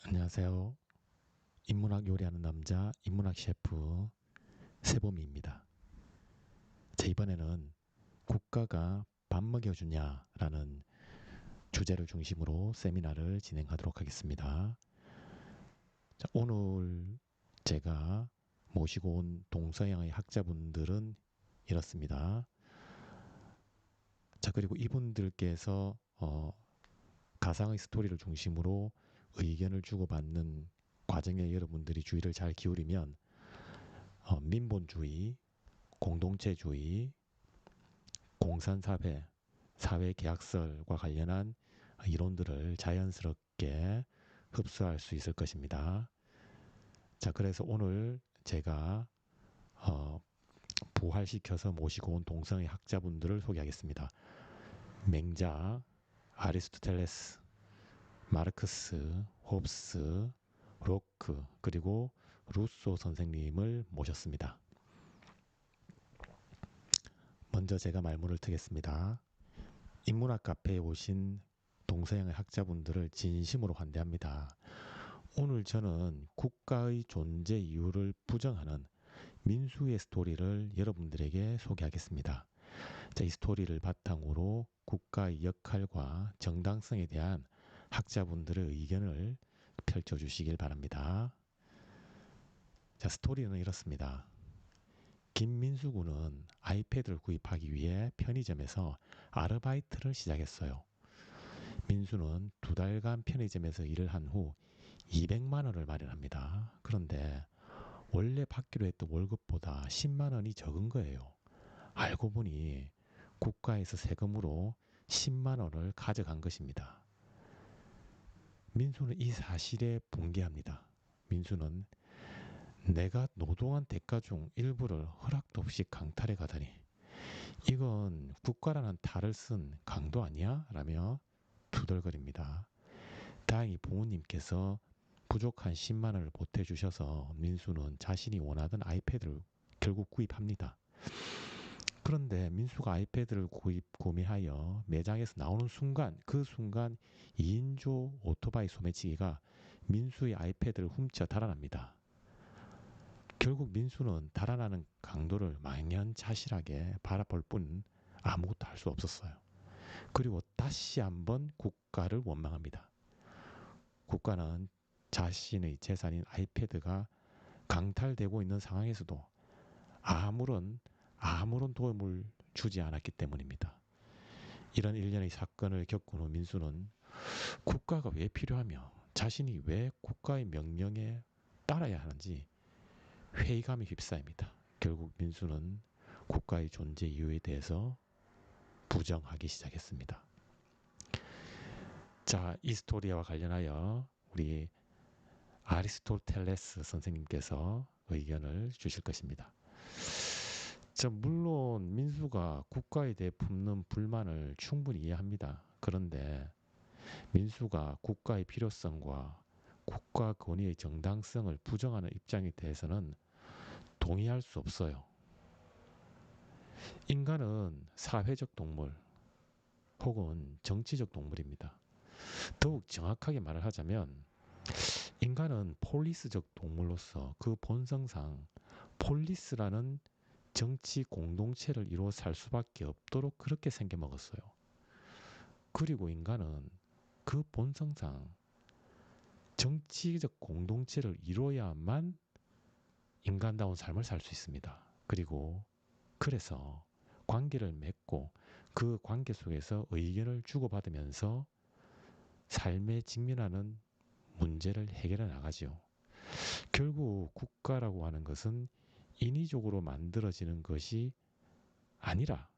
안녕하세요. 인문학 요리하는 남자 인문학 셰프 세범이입니다. 자, 이번에는 국가가 밥 먹여주냐라는 주제를 중심으로 세미나를 진행하도록 하겠습니다. 자, 오늘 제가 모시고 온 동서양의 학자분들은 이렇습니다. 자, 그리고 이분들께서 가상의 스토리를 중심으로 의견을 주고받는 과정에 여러분들이 주의를 잘 기울이면 민본주의, 공동체주의, 공산사회, 사회계약설과 관련한 이론들을 자연스럽게 흡수할 수 있을 것입니다. 자, 그래서 오늘 제가 부활시켜서 모시고 온 동성의 학자분들을 소개하겠습니다. 맹자, 아리스토텔레스, 마르크스, 홉스, 로크, 그리고 루소 선생님을 모셨습니다. 먼저 제가 말문을 트겠습니다. 인문학 카페에 오신 동서양의 학자분들을 진심으로 환대합니다. 오늘 저는 국가의 존재 이유를 부정하는 민수의 스토리를 여러분들에게 소개하겠습니다. 자, 이 스토리를 바탕으로 국가의 역할과 정당성에 대한 학자분들의 의견을 펼쳐주시길 바랍니다. 자, 스토리는 이렇습니다. 김민수 군은 아이패드를 구입하기 위해 편의점에서 아르바이트를 시작했어요. 민수는 2달간 편의점에서 일을 한 후 200만 원을 마련합니다. 그런데 원래 받기로 했던 월급보다 10만 원이 적은 거예요. 알고 보니 국가에서 세금으로 10만 원을 가져간 것입니다. 민수는 이 사실에 분개합니다. 민수는 내가 노동한 대가 중 일부를 허락도 없이 강탈해 가다니 이건 국가라는 탈을 쓴 강도 아니야? 라며 투덜거립니다. 다행히 부모님께서 부족한 10만 원을 보태주셔서 민수는 자신이 원하던 아이패드를 결국 구입합니다. 그런데 민수가 아이패드를 구매하여 매장에서 나오는 순간, 그 순간 2인조 오토바이 소매치기가 민수의 아이패드를 훔쳐 달아납니다. 결국 민수는 달아나는 강도를 망연자실하게 바라볼 뿐 아무것도 할 수 없었어요. 그리고 다시 한번 국가를 원망합니다. 국가는 자신의 재산인 아이패드가 강탈되고 있는 상황에서도 아무런 도움을 주지 않았기 때문입니다. 이런 일련의 사건을 겪은 후 민수는 국가가 왜 필요하며 자신이 왜 국가의 명령에 따라야 하는지 회의감에 휩싸입니다. 결국 민수는 국가의 존재 이유에 대해서 부정하기 시작했습니다. 자, 이 스토리와 관련하여 우리 아리스토텔레스 선생님께서 의견을 주실 것입니다. 자, 물론 민수가 국가에 대해 품는 불만을 충분히 이해합니다. 그런데 민수가 국가의 필요성과 국가 권위의 정당성을 부정하는 입장에 대해서는 동의할 수 없어요. 인간은 사회적 동물 혹은 정치적 동물입니다. 더욱 정확하게 말을 하자면 인간은 폴리스적 동물로서 그 본성상 폴리스라는 정치 공동체를 이루어 살 수밖에 없도록 그렇게 생겨먹었어요. 그리고 인간은 그 본성상 정치적 공동체를 이루어야만 인간다운 삶을 살 수 있습니다. 그리고 그래서 관계를 맺고 그 관계 속에서 의견을 주고받으면서 삶에 직면하는 문제를 해결해 나가지요. 결국 국가라고 하는 것은 인위적으로 만들어지는 것이 아니라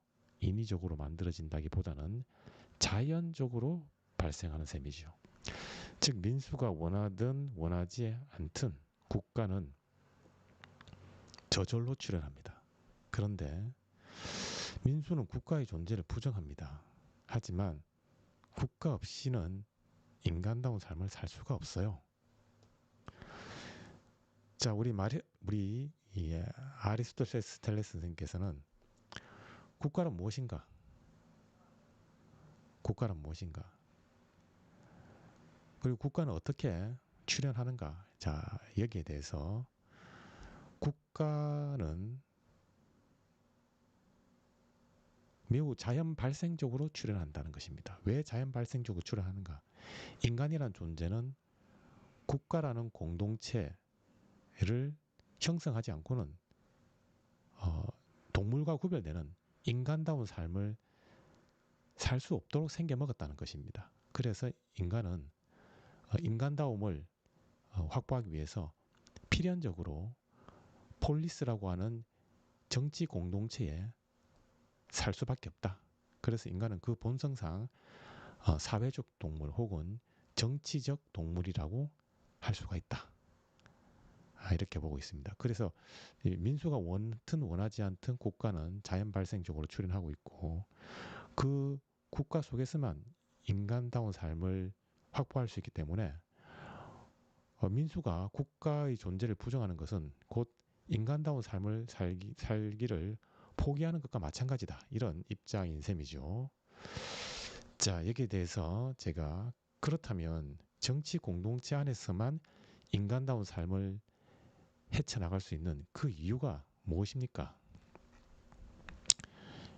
인위적으로 만들어진다기보다는 자연적으로 발생하는 셈이죠. 즉 민수가 원하든 원하지 않든 국가는 저절로 출현합니다. 그런데 민수는 국가의 존재를 부정합니다. 하지만 국가 없이는 인간다운 삶을 살 수가 없어요. 자, 우리 아리스토텔레스 선생님께서는 국가는 무엇인가? 국가는 무엇인가? 그리고 국가는 어떻게 출현하는가? 자, 여기에 대해서 국가는 매우 자연 발생적으로 출현한다는 것입니다. 왜 자연 발생적으로 출현하는가? 인간이란 존재는 국가라는 공동체를 형성하지 않고는 동물과 구별되는 인간다운 삶을 살 수 없도록 생겨먹었다는 것입니다. 그래서 인간은 인간다움을 확보하기 위해서 필연적으로 폴리스라고 하는 정치 공동체에 살 수밖에 없다. 그래서 인간은 그 본성상 사회적 동물 혹은 정치적 동물이라고 할 수가 있다. 이렇게 보고 있습니다. 그래서 민수가 원든 원하지 않든 국가는 자연 발생적으로 출현하고 있고 그 국가 속에서만 인간다운 삶을 확보할 수 있기 때문에 민수가 국가의 존재를 부정하는 것은 곧 인간다운 삶을 살기를 포기하는 것과 마찬가지다. 이런 입장인 셈이죠. 자, 여기에 대해서 제가 그렇다면 정치 공동체 안에서만 인간다운 삶을 헤쳐나갈 수 있는 그 이유가 무엇입니까?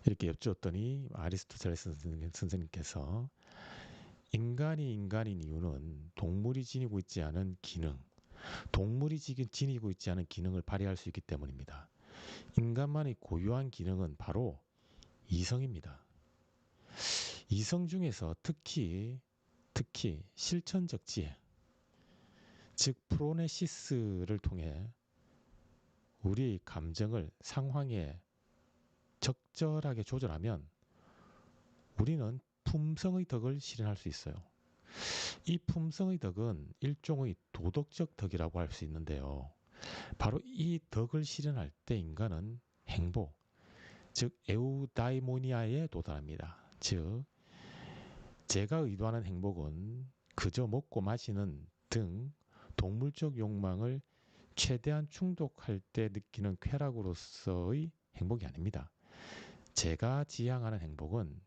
이렇게 여쭈었더니 아리스토텔레스 선생님께서 인간이 인간인 이유는 동물이 지니고 있지 않은 기능, 동물이 지니고 있지 않은 기능을 발휘할 수 있기 때문입니다. 인간만이 고유한 기능은 바로 이성입니다. 이성 중에서 특히 실천적 지혜, 즉 프로네시스를 통해 우리의 감정을 상황에 적절하게 조절하면 우리는 품성의 덕을 실현할 수 있어요. 이 품성의 덕은 일종의 도덕적 덕이라고 할 수 있는데요. 바로 이 덕을 실현할 때 인간은 행복, 즉 에우다이모니아에 도달합니다. 즉 제가 의도하는 행복은 그저 먹고 마시는 등 동물적 욕망을 최대한 충족할 때 느끼는 쾌락으로서의 행복이 아닙니다. 제가 지향하는 행복은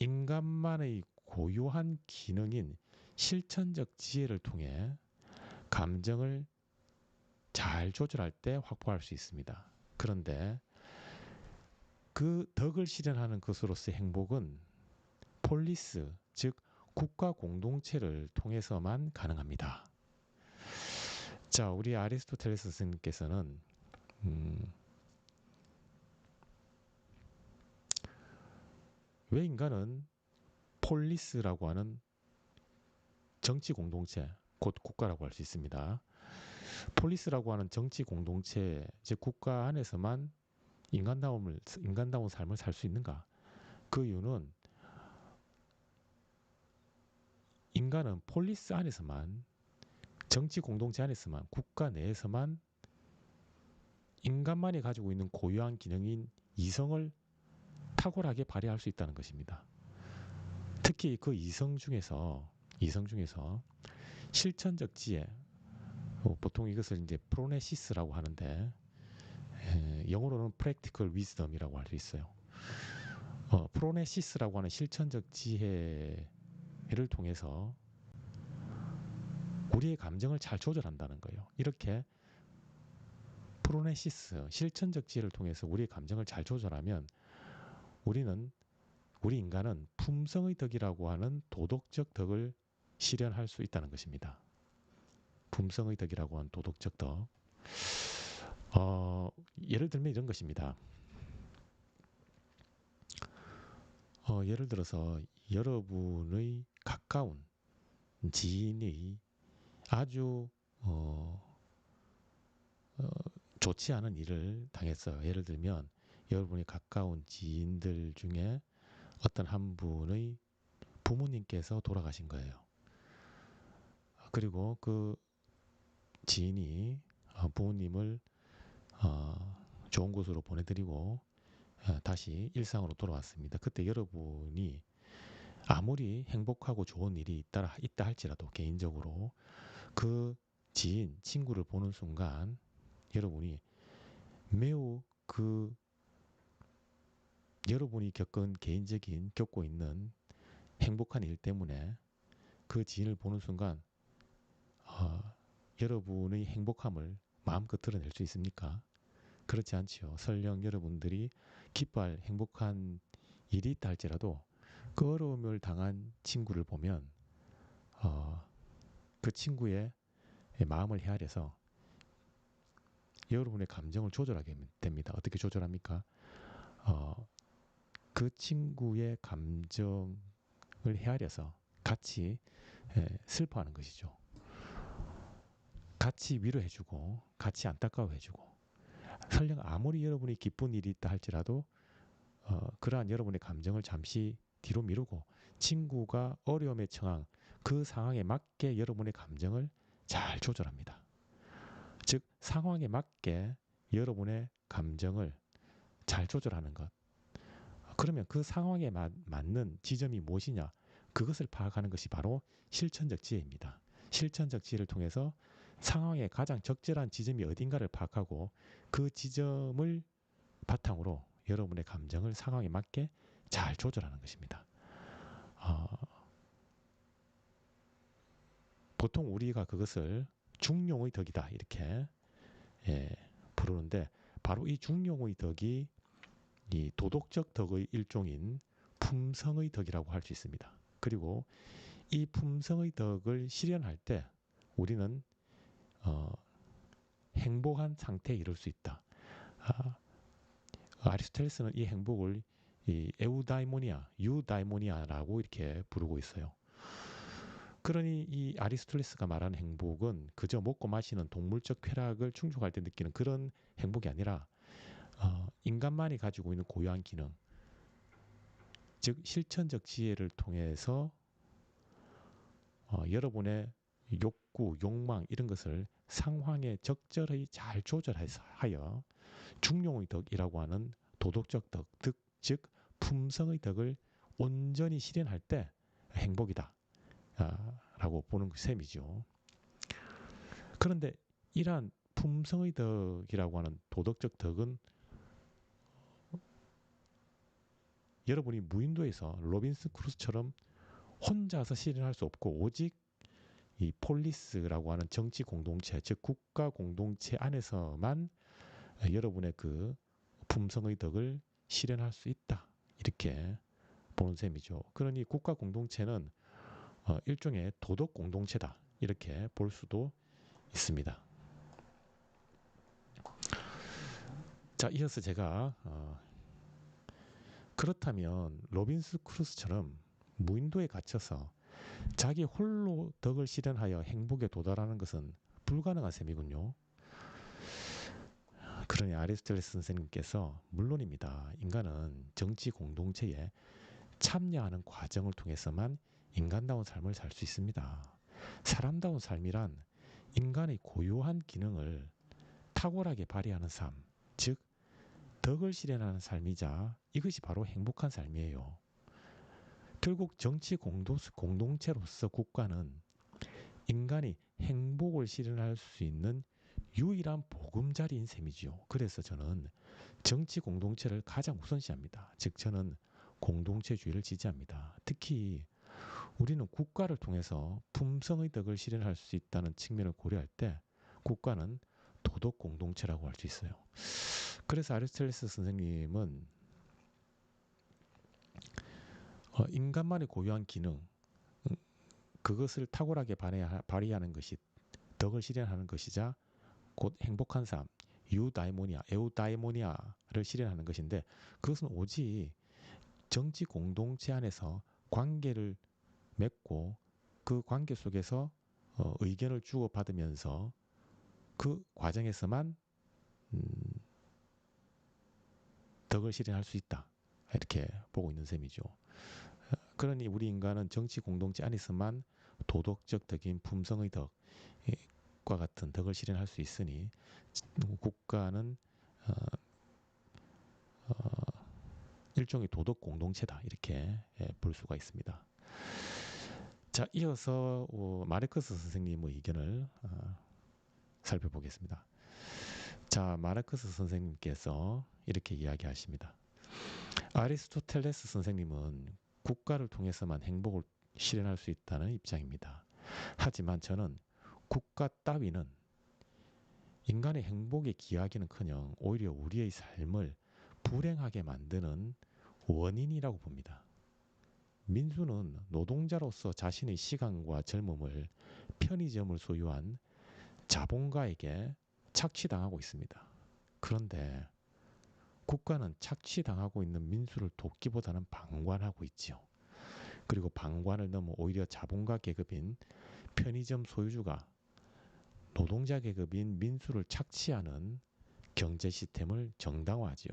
인간만의 고유한 기능인 실천적 지혜를 통해 감정을 잘 조절할 때 확보할 수 있습니다. 그런데 그 덕을 실현하는 것으로서의 행복은 폴리스, 즉 국가 공동체를 통해서만 가능합니다. 자, 우리 아리스토텔레스 스님께서는 왜 인간은 폴리스라고 하는 정치 공동체, 곧 국가라고 할 수 있습니다. 폴리스라고 하는 정치 공동체, 즉 국가 안에서만 인간다운 삶을 살 수 있는가? 그 이유는 인간은 폴리스 안에서만, 정치 공동체 안에서만, 국가 내에서만 인간만이 가지고 있는 고유한 기능인 이성을 탁월하게 발휘할 수 있다는 것입니다. 특히 그 이성 중에서 실천적 지혜, 보통 이것을 이제 프로네시스라고 하는데 영어로는 practical wisdom이라고 할 수 있어요. 프로네시스라고 하는 실천적 지혜를 통해서 우리의 감정을 잘 조절한다는 거예요. 이렇게 프로네시스, 실천적 지혜를 통해서 우리의 감정을 잘 조절하면 우리 인간은 품성의 덕이라고 하는 도덕적 덕을 실현할 수 있다는 것입니다. 품성의 덕이라고 하는 도덕적 덕. 예를 들면 이런 것입니다. 예를 들어서 여러분의 가까운 지인이 아주 좋지 않은 일을 당했어요. 예를 들면 여러분이 가까운 지인들 중에 어떤 한 분의 부모님께서 돌아가신 거예요. 그리고 그 지인이 부모님을 좋은 곳으로 보내드리고 다시 일상으로 돌아왔습니다. 그때 여러분이 아무리 행복하고 좋은 일이 있다 할지라도 개인적으로 그 지인, 친구를 보는 순간 여러분이 매우 여러분이 겪고 있는 행복한 일 때문에 그 지인을 보는 순간 여러분의 행복함을 마음껏 드러낼 수 있습니까? 그렇지 않지요. 설령 여러분들이 기뻐할 행복한 일이 있다 할지라도 그 어려움을 당한 친구를 보면 그 친구의 마음을 헤아려서 여러분의 감정을 조절하게 됩니다. 어떻게 조절합니까? 그 친구의 감정을 헤아려서 같이 슬퍼하는 것이죠. 같이 위로해주고 같이 안타까워해주고 설령 아무리 여러분이 기쁜 일이 있다 할지라도 그러한 여러분의 감정을 잠시 뒤로 미루고 친구가 어려움에 처한 그 상황에 맞게 여러분의 감정을 잘 조절합니다. 즉 상황에 맞게 여러분의 감정을 잘 조절하는 것. 그러면 그 상황에 맞는 지점이 무엇이냐? 그것을 파악하는 것이 바로 실천적 지혜입니다. 실천적 지혜를 통해서 상황에 가장 적절한 지점이 어딘가를 파악하고 그 지점을 바탕으로 여러분의 감정을 상황에 맞게 잘 조절하는 것입니다. 보통 우리가 그것을 중용의 덕이다 이렇게 부르는데 바로 이 중용의 덕이 이 도덕적 덕의 일종인 품성의 덕이라고 할 수 있습니다. 그리고 이 품성의 덕을 실현할 때 우리는 행복한 상태에 이를 수 있다. 아리스토텔레스는 이 행복을 이 에우다이모니아, 유다이모니아라고 이렇게 부르고 있어요. 그러니 이 아리스토텔레스가 말하는 행복은 그저 먹고 마시는 동물적 쾌락을 충족할 때 느끼는 그런 행복이 아니라 인간만이 가지고 있는 고유한 기능, 즉 실천적 지혜를 통해서 여러분의 욕구, 욕망 이런 것을 상황에 적절히 잘 조절하여 중용의 덕이라고 하는 도덕적 덕, 즉 품성의 덕을 온전히 실현할 때 행복이다 라고 보는 셈이죠. 그런데 이러한 품성의 덕이라고 하는 도덕적 덕은 여러분이 무인도에서 로빈슨 크루소처럼 혼자서 실현할 수 없고 오직 이 폴리스라고 하는 정치 공동체, 즉 국가 공동체 안에서만 여러분의 그 품성의 덕을 실현할 수 있다. 이렇게 보는 셈이죠. 그러니 국가 공동체는 일종의 도덕 공동체다. 이렇게 볼 수도 있습니다. 자, 이어서 제가 그렇다면 로빈슨 크루소처럼 무인도에 갇혀서 자기 홀로 덕을 실현하여 행복에 도달하는 것은 불가능한 셈이군요. 그러니 아리스토텔레스 선생님께서 물론입니다. 인간은 정치 공동체에 참여하는 과정을 통해서만 인간다운 삶을 살 수 있습니다. 사람다운 삶이란 인간의 고유한 기능을 탁월하게 발휘하는 삶, 즉 덕을 실현하는 삶이자 이것이 바로 행복한 삶이에요. 결국 정치 공동체로서 국가는 인간이 행복을 실현할 수 있는 유일한 보금자리인 셈이지요. 그래서 저는 정치 공동체를 가장 우선시합니다. 즉 저는 공동체주의를 지지합니다. 특히 우리는 국가를 통해서 품성의 덕을 실현할 수 있다는 측면을 고려할 때 국가는 도덕 공동체라고 할 수 있어요. 그래서 아리스토텔레스 선생님은 인간만의 고유한 기능, 그것을 탁월하게 발휘하는 것이 덕을 실현하는 것이자 곧 행복한 삶, 유다이모니아, 에우다이모니아를 실현하는 것인데 그것은 오직 정치 공동체 안에서 관계를 맺고 그 관계 속에서 의견을 주고받으면서 그 과정에서만 덕을 실현할 수 있다. 이렇게 보고 있는 셈이죠. 그러니 우리 인간은 정치 공동체 안에서만 도덕적 덕인 품성의 덕과 같은 덕을 실현할 수 있으니 국가는 일종의 도덕 공동체다. 이렇게 볼 수가 있습니다. 자, 이어서 마르크스 선생님의 의견을 살펴보겠습니다. 자, 마르크스 선생님께서 이렇게 이야기하십니다. 아리스토텔레스 선생님은 국가를 통해서만 행복을 실현할 수 있다는 입장입니다. 하지만 저는 국가 따위는 인간의 행복에 기여하기는커녕 오히려 우리의 삶을 불행하게 만드는 원인이라고 봅니다. 민수는 노동자로서 자신의 시간과 젊음을 편의점을 소유한 자본가에게 착취당하고 있습니다. 그런데 국가는 착취당하고 있는 민수를 돕기보다는 방관하고 있지요. 그리고 방관을 넘어 오히려 자본가 계급인 편의점 소유주가 노동자 계급인 민수를 착취하는 경제 시스템을 정당화하지요.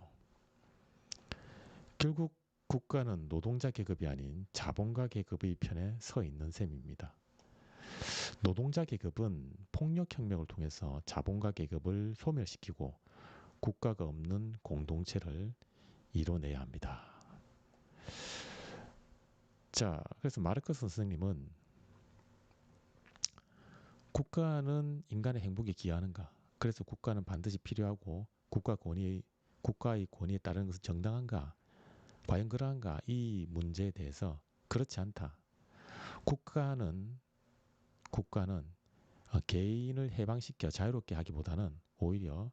결국 국가는 노동자 계급이 아닌 자본가 계급의 편에 서 있는 셈입니다. 노동자 계급은 폭력혁명을 통해서 자본가 계급을 소멸시키고 국가가 없는 공동체를 이뤄내야 합니다. 자, 그래서 마르크스 선생님은 국가는 인간의 행복에 기여하는가? 그래서 국가는 반드시 필요하고 국가의 권위에 따르는 것은 정당한가? 과연 그러한가? 이 문제에 대해서 그렇지 않다. 국가는 개인을 해방시켜 자유롭게 하기보다는 오히려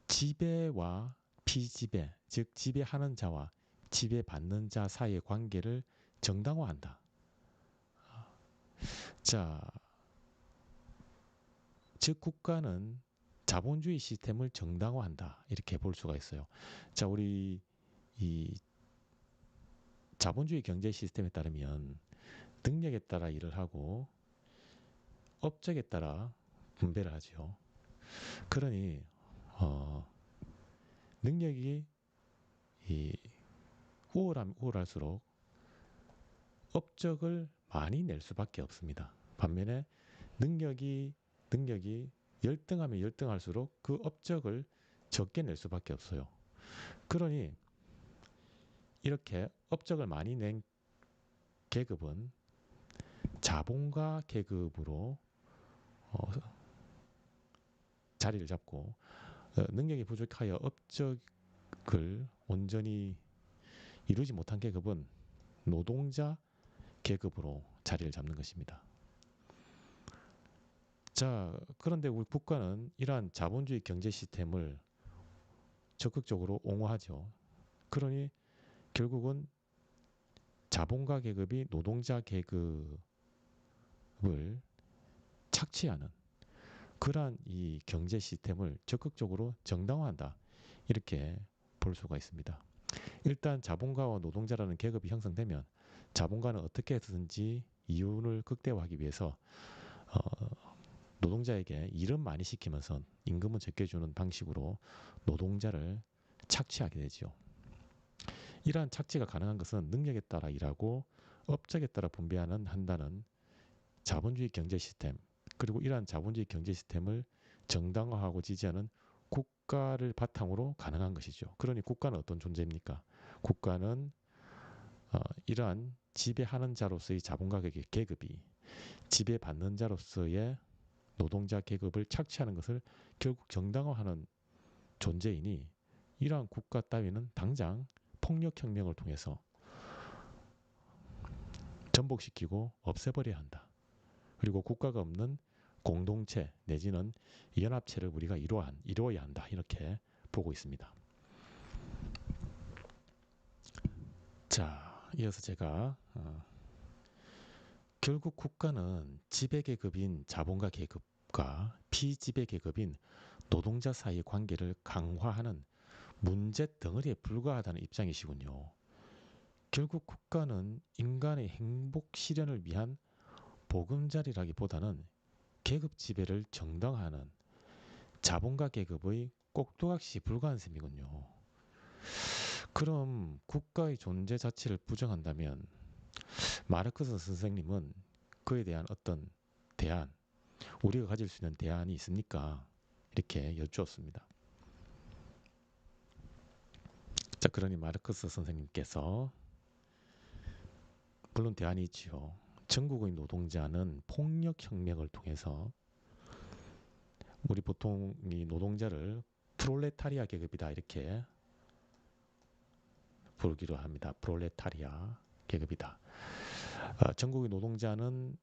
지배와 피지배, 즉 지배하는 자와 지배받는 자 사이의 관계를 정당화한다. 자, 즉 국가는 자본주의 시스템을 정당화한다. 이렇게 볼 수가 있어요. 자, 우리 이 자본주의 경제 시스템에 따르면 능력에 따라 일을 하고 업적에 따라 분배를 하죠. 그러니 능력이 우월할수록 업적을 많이 낼 수밖에 없습니다. 반면에 능력이 열등하면 열등할수록 그 업적을 적게 낼 수밖에 없어요. 그러니 이렇게 업적을 많이 낸 계급은 자본가 계급으로 자리를 잡고 능력이 부족하여 업적을 온전히 이루지 못한 계급은 노동자 계급으로 자리를 잡는 것입니다. 자, 그런데 우리 국가는 이러한 자본주의 경제 시스템을 적극적으로 옹호하죠. 그러니 결국은 자본가 계급이 노동자 계급을 착취하는 그러한 이 경제 시스템을 적극적으로 정당화한다. 이렇게 볼 수가 있습니다. 일단 자본가와 노동자라는 계급이 형성되면 자본가는 어떻게 해서든지 이윤을 극대화하기 위해서 노동자에게 일은 많이 시키면서 임금은 적게 주는 방식으로 노동자를 착취하게 되죠. 이러한 착취가 가능한 것은 능력에 따라 일하고 업적에 따라 한다는 자본주의 경제 시스템, 그리고 이러한 자본주의 경제 시스템을 정당화하고 지지하는 국가를 바탕으로 가능한 것이죠. 그러니 국가는 어떤 존재입니까? 국가는 이러한 지배하는 자로서의 자본가 계급이 지배받는 자로서의 노동자 계급을 착취하는 것을 결국 정당화하는 존재이니 이러한 국가 따위는 당장 폭력혁명을 통해서 전복시키고 없애버려야 한다. 그리고 국가가 없는 공동체 내지는 연합체를 우리가 이루어야 한다. 이렇게 보고 있습니다. 자, 이어서 제가 결국 국가는 지배계급인 자본가 계급과 피지배계급인 노동자 사이의 관계를 강화하는 문제 덩어리에 불과하다는 입장이시군요. 결국 국가는 인간의 행복 실현을 위한 보금자리라기보다는 계급 지배를 정당화하는 자본가 계급의 꼭두각시 불과한 셈이군요. 그럼 국가의 존재 자체를 부정한다면 마르크스 선생님은 그에 대한 어떤 대안, 우리가 가질 수 있는 대안이 있습니까? 이렇게 여쭈었습니다. 자, 그러니 마르크스 선생님께서 물론 대안이 있지요. 전국의 노동자는 폭력혁명을 통해서 우리 보통 이 노동자를 프롤레타리아 계급이다 이렇게 부르기도 합니다. 프롤레타리아 계급이다. 전국의 노동자는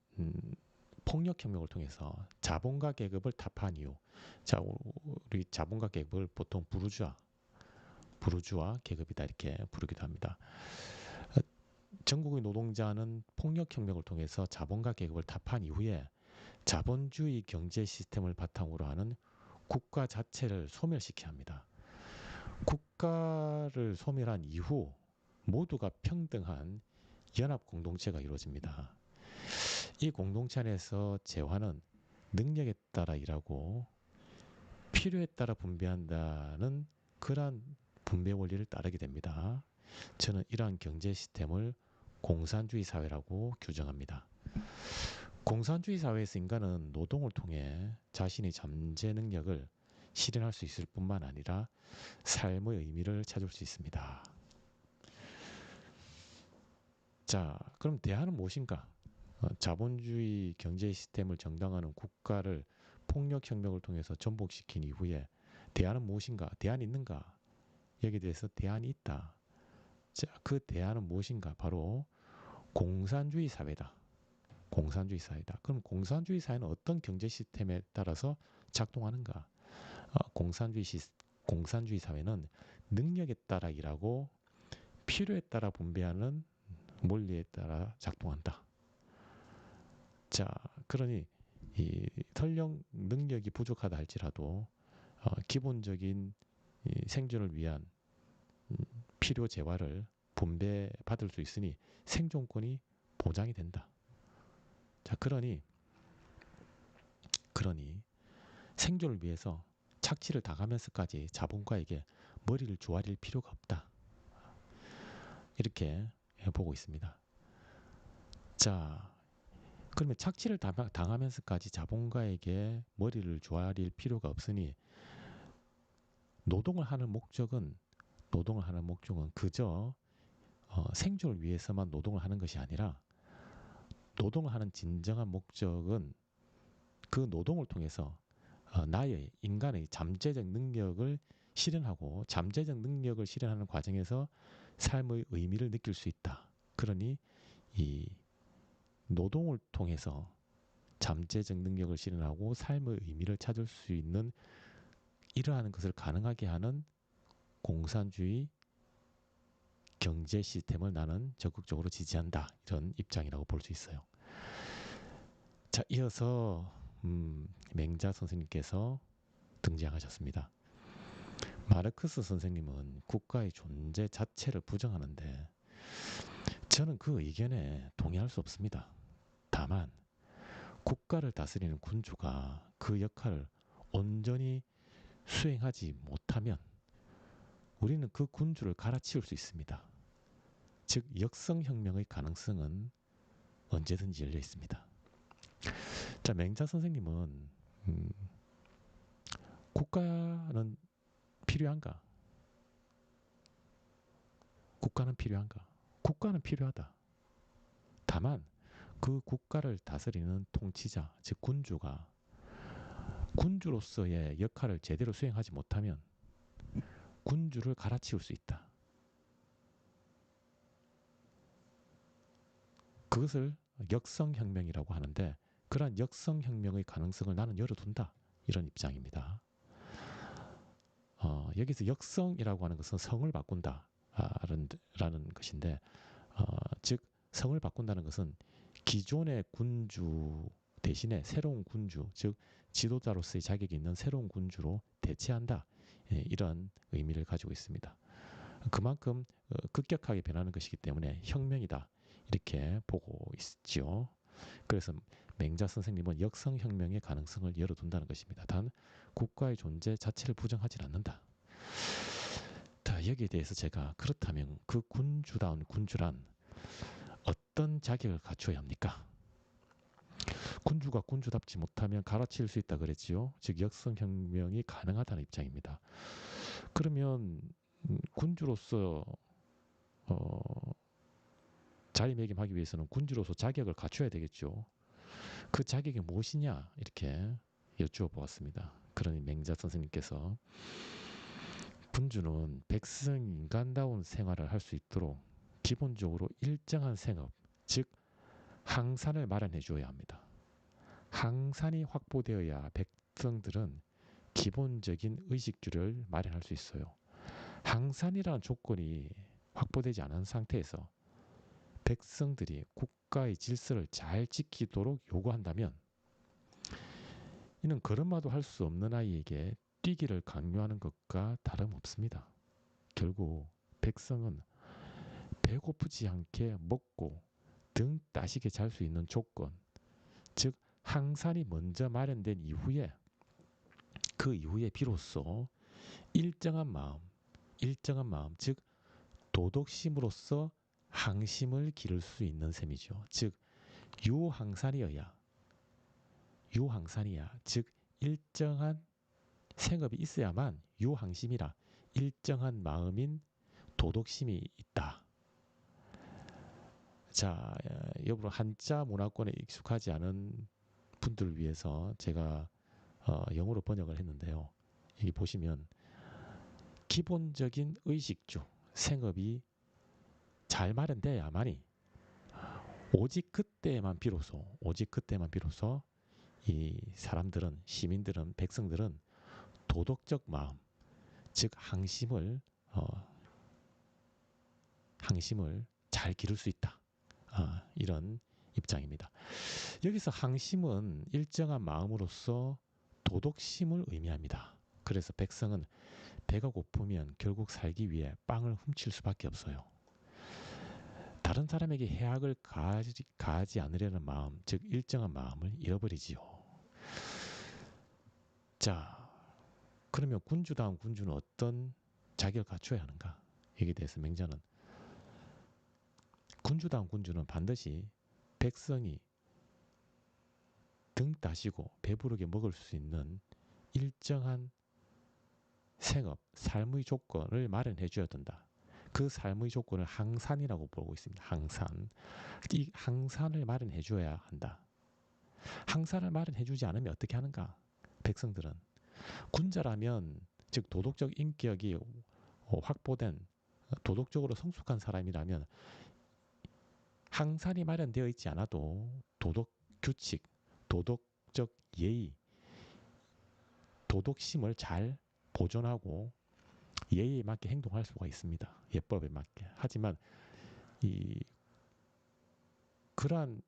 폭력혁명을 통해서 자본가 계급을 타파한 이후, 자, 우리 자본가 계급을 보통 부르주아 계급이다 이렇게 부르기도 합니다. 전국의 노동자는 폭력혁명을 통해서 자본가 계급을 타파한 이후에 자본주의 경제 시스템을 바탕으로 하는 국가 자체를 소멸시켜야 합니다. 국가를 소멸한 이후 모두가 평등한 연합 공동체가 이루어집니다. 이 공동체 안에서 재화는 능력에 따라 일하고 필요에 따라 분배한다는 그러한 분배 원리를 따르게 됩니다. 저는 이러한 경제 시스템을 공산주의 사회라고 규정합니다. 공산주의 사회에서 인간은 노동을 통해 자신의 잠재 능력을 실현할 수 있을 뿐만 아니라 삶의 의미를 찾을 수 있습니다. 자, 그럼 대안은 무엇인가? 자본주의 경제 시스템을 정당화하는 국가를 폭력혁명을 통해서 전복시킨 이후에 대안은 무엇인가? 대안이 있는가? 여기에 대해서 대안이 있다. 자, 그 대안은 무엇인가? 바로 공산주의 사회다. 공산주의 사회다. 그럼 공산주의 사회는 어떤 경제 시스템에 따라서 작동하는가? 공산주의 사회는 능력에 따라 일하고 필요에 따라 분배하는 원리에 따라 작동한다. 자, 그러니 이 설령 능력이 부족하다 할지라도 기본적인 생존을 위한 필요 재화를 분배받을 수 있으니 생존권이 보장이 된다. 자, 그러니 생존을 위해서 착취를 당하면서까지 자본가에게 머리를 조아릴 필요가 없다. 이렇게 보고 있습니다. 자, 그러면 착취를 당하면서까지 자본가에게 머리를 조아릴 필요가 없으니 노동을 하는 목적은 그저 생존을 위해서만 노동을 하는 것이 아니라 노동을 하는 진정한 목적은 그 노동을 통해서 나의 인간의 잠재적 능력을 실현하고 잠재적 능력을 실현하는 과정에서 삶의 의미를 느낄 수 있다. 그러니 이 노동을 통해서 잠재적 능력을 실현하고 삶의 의미를 찾을 수 있는 이러한 것을 가능하게 하는 공산주의 경제 시스템을 나는 적극적으로 지지한다. 이런 입장이라고 볼 수 있어요. 자, 이어서 맹자 선생님께서 등장하셨습니다. 마르크스 선생님은 국가의 존재 자체를 부정하는데 저는 그 의견에 동의할 수 없습니다. 다만 국가를 다스리는 군주가 그 역할을 온전히 수행하지 못하면 우리는 그 군주를 갈아치울 수 있습니다. 즉 역성혁명의 가능성은 언제든지 열려 있습니다. 자, 맹자 선생님은 국가는 필요한가? 국가는 필요한가? 국가는 필요하다. 다만 그 국가를 다스리는 통치자, 즉 군주가 군주로서의 역할을 제대로 수행하지 못하면 군주를 갈아치울 수 있다. 그것을 역성혁명이라고 하는데 그러한 역성혁명의 가능성을 나는 열어둔다. 이런 입장입니다. 여기서 역성이라고 하는 것은 성을 바꾼다. 라는 것인데 즉 성을 바꾼다는 것은 기존의 군주 대신에 새로운 군주, 즉 지도자로서의 자격이 있는 새로운 군주로 대체한다. 이런 의미를 가지고 있습니다. 그만큼 급격하게 변하는 것이기 때문에 혁명이다. 이렇게 보고 있지요. 그래서 맹자 선생님은 역성혁명의 가능성을 열어둔다는 것입니다. 단 국가의 존재 자체를 부정하지 않는다. 여기에 대해서 제가 그렇다면 그 군주다운 군주란 어떤 자격을 갖춰야 합니까? 군주가 군주답지 못하면 갈아치울 수 있다 그랬지요. 즉 역성혁명이 가능하다는 입장입니다. 그러면 군주로서 자리매김하기 위해서는 군주로서 자격을 갖춰야 되겠죠. 그 자격이 무엇이냐 이렇게 여쭈어 보았습니다. 그러니 맹자 선생님께서 군주는 백성 인간다운 생활을 할 수 있도록 기본적으로 일정한 생업, 즉 항산을 마련해 주어야 합니다. 항산이 확보되어야 백성들은 기본적인 의식주를 마련할 수 있어요. 항산이라는 조건이 확보되지 않은 상태에서 백성들이 국가의 질서를 잘 지키도록 요구한다면 이는 걸음마도 할 수 없는 아이에게 뛰기를 강요하는 것과 다름없습니다. 결국 백성은 배고프지 않게 먹고 등 따시게 잘 수 있는 조건, 즉 항산이 먼저 마련된 이후에 그 이후에 비로소 일정한 마음, 즉 도덕심으로써 항심을 기를 수 있는 셈이죠. 즉 유항산이어야, 즉 일정한 생업이 있어야만 유항심이라 일정한 마음인 도덕심이 있다. 자, 여러분 한자 문화권에 익숙하지 않은 분들을 위해서 제가 영어로 번역을 했는데요. 여기 보시면 기본적인 의식주, 생업이 잘 마련돼야만이 오직 그때만 비로소 이 사람들은, 시민들은, 백성들은 도덕적 마음, 즉 항심을 잘 기를 수 있다. 이런 입장입니다. 여기서 항심은 일정한 마음으로서 도덕심을 의미합니다. 그래서 백성은 배가 고프면 결국 살기 위해 빵을 훔칠 수밖에 없어요. 다른 사람에게 해악을 가하지 않으려는 마음, 즉 일정한 마음을 잃어버리지요. 자, 그러면 군주다운 군주는 어떤 자격을 갖춰야 하는가? 여기에 대해서 맹자는 군주다운 군주는 반드시 백성이 등 따시고 배부르게 먹을 수 있는 일정한 생업, 삶의 조건을 마련해 줘야 된다. 그 삶의 조건을 항산이라고 보고 있습니다. 항산. 이 항산을 마련해 줘야 한다. 항산을 마련해 주지 않으면 어떻게 하는가? 백성들은 군자라면, 즉 도덕적 인격이 확보된 도덕적으로 성숙한 사람이라면 항산이 마련되어 있지 않아도 도덕 규칙, 도덕적 예의, 도덕심을 잘 보존하고 예의에 맞게 행동할 수가 있습니다. 예법에 맞게. 하지만 그러한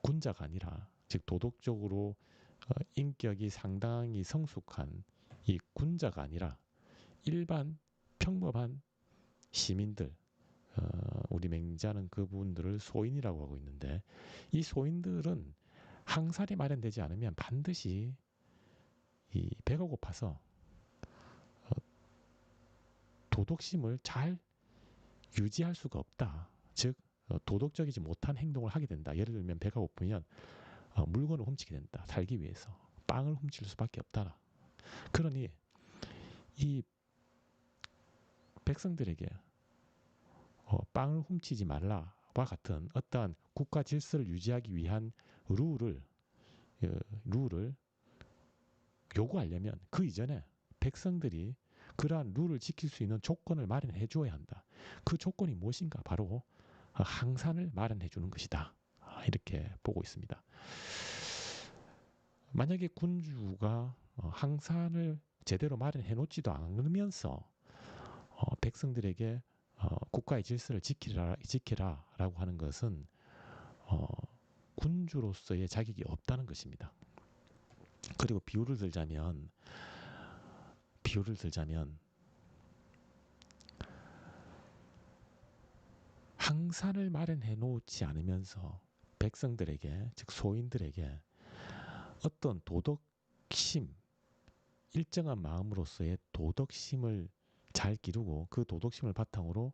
군자가 아니라, 즉 도덕적으로 인격이 상당히 성숙한 이 군자가 아니라 일반 평범한 시민들, 우리 맹자는 그분들을 소인이라고 하고 있는데, 이 소인들은 항산이 마련되지 않으면 반드시 이 배가 고파서 도덕심을 잘 유지할 수가 없다. 즉 도덕적이지 못한 행동을 하게 된다. 예를 들면 배가 고프면 물건을 훔치게 된다. 살기 위해서 빵을 훔칠 수밖에 없다. 그러니 이 백성들에게 빵을 훔치지 말라와 같은 어떠한 국가 질서를 유지하기 위한 룰을 요구하려면 그 이전에 백성들이 그러한 룰을 지킬 수 있는 조건을 마련해 주어야 한다. 그 조건이 무엇인가? 바로 항산을 마련해 주는 것이다. 이렇게 보고 있습니다. 만약에 군주가 항산을 제대로 마련해 놓지도 않으면서 백성들에게 국가의 질서를 지키라라고 하는 것은 군주로서의 자격이 없다는 것입니다. 그리고 비유를 들자면 항산을 마련해 놓지 않으면서 백성들에게, 즉 소인들에게 어떤 도덕심, 일정한 마음으로서의 도덕심을 잘 기르고 그 도덕심을 바탕으로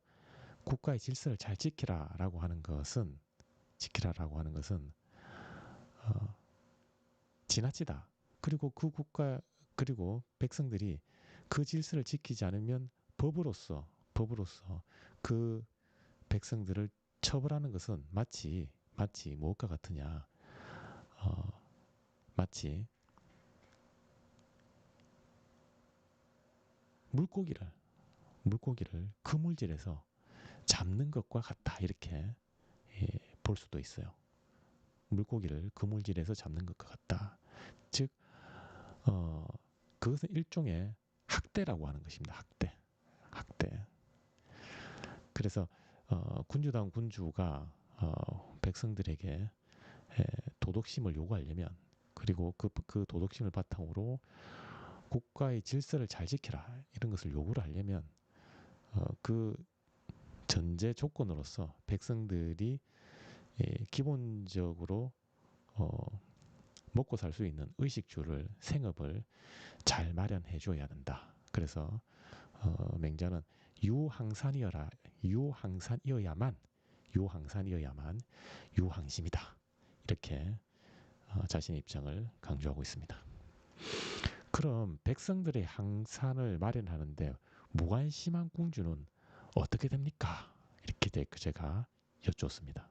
국가의 질서를 잘 지키라라고 하는 것은 지나치다. 그리고 그리고 백성들이 그 질서를 지키지 않으면 법으로서 그 백성들을 처벌하는 것은 마치 무엇과 같으냐? 마치 물고기를 그물질에서 잡는 것과 같다. 이렇게 볼 수도 있어요. 물고기를 그물질에서 잡는 것과 같다. 즉, 그것은 일종의 학대라고 하는 것입니다. 학대. 그래서 군주다운 군주가 백성들에게 도덕심을 요구하려면, 그리고 그 도덕심을 바탕으로 국가의 질서를 잘 지켜라 이런 것을 요구를 하려면 그 전제 조건으로서 백성들이 기본적으로 먹고 살 수 있는 의식주를, 생업을 잘 마련해 줘야 된다. 그래서 맹자는 유항산이어야만 유항심이다. 이렇게 자신의 입장을 강조하고 있습니다. 그럼 백성들의 항산을 마련하는데 무관심한 공주는 어떻게 됩니까? 이렇게 제가 여쭙습니다.